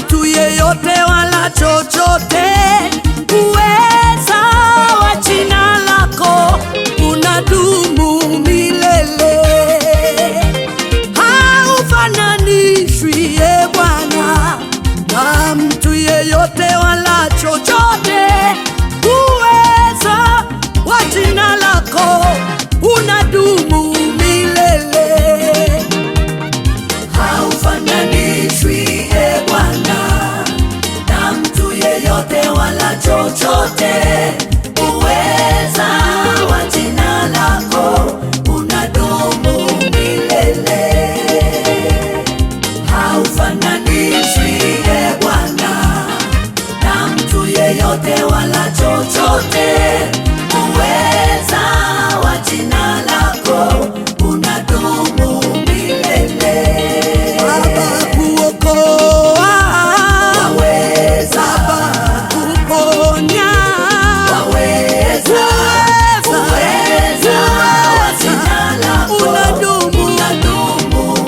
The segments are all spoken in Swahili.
mtu yeyote wala chochote. Uweza wa jina lako unadumu milele, haufananishwi e Bwana na mtu yeyote wala chochote. Uweza wa jina lako unadumu milele, haufananishwi e Bwana na mtu yeyote wala chochote. Uweza wa jina lako unadumu milele, haufananishwi e Bwana na mtu yeyote wala chochote. Uweza wa jina lako unadumu milele. Baba kuokoa, waweza. Baba kuponya, waweza. Uweza wa jina lako unadumu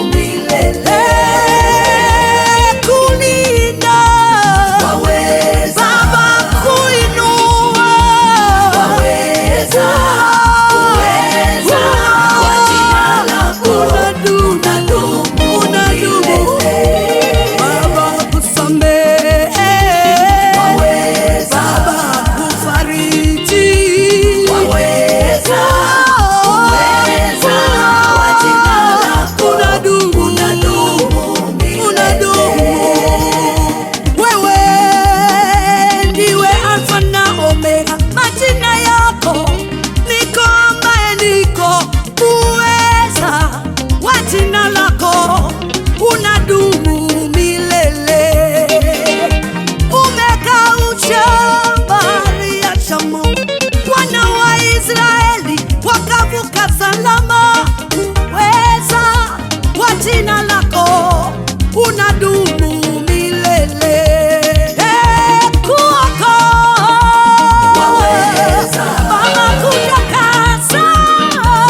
milele. Kulinda, waweza. Baba kuinua, waweza. Uweza wa jina lako unadumu milele. Baba kusamehe, waweza. Baba kufariji, waweza. Uweza wa jina lako unadumu milele. Wewe ndiwe Alfa na Omega, majina yako niko ambaye niko. Uweza wa jina lako unadumu milele. Umekausha bahari ya Shamu, wana wa Israeli wakavuka salama. Uweza wa jina lako unadumu milele. Kuokoa, waweza. Baba kutakasa,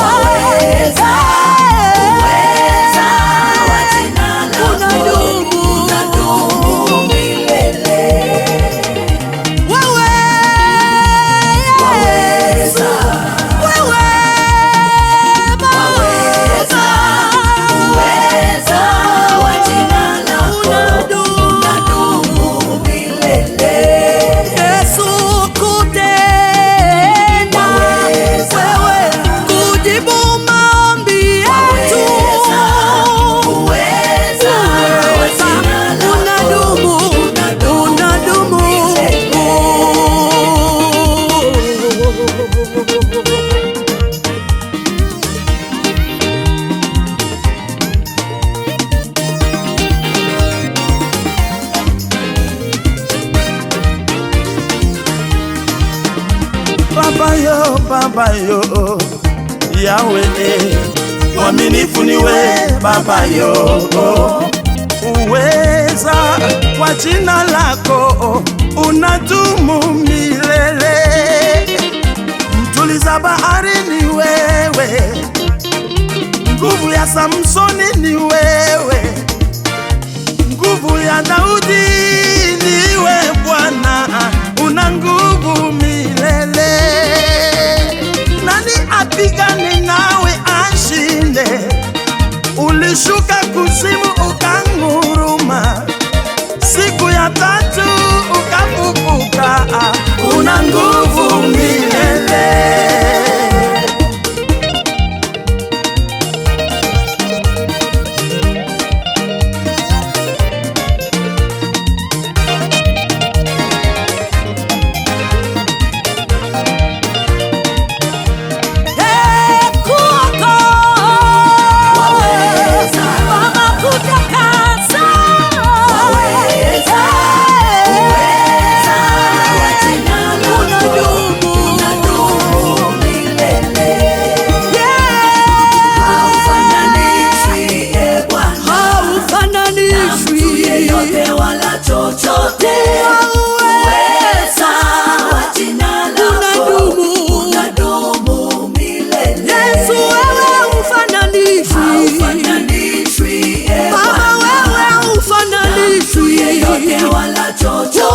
waweza. Uweza wa jina lako unadumu milele. Wewe, waweza. Wewe, waweza. Uweza wa jina lako unadumu milele. Yesu kutenda, wewe kujibu maombi yetu. Uweza wa jina lako unadumu milele. Baba yo, Yahweh, mwaminifu ni we Baba yo. Uweza wa jina lako unadumu milele. Mtuliza bahari ni wewe, nguvu ya Samsoni ni wewe, nguvu ya Daudi ni wewe Bwana, una nguvu milele. Nani apigane nawe ashinde? Ulishuka kuzimu ukanguruma, siku ya tatu ukafufuka, una nguvu milele. chochote.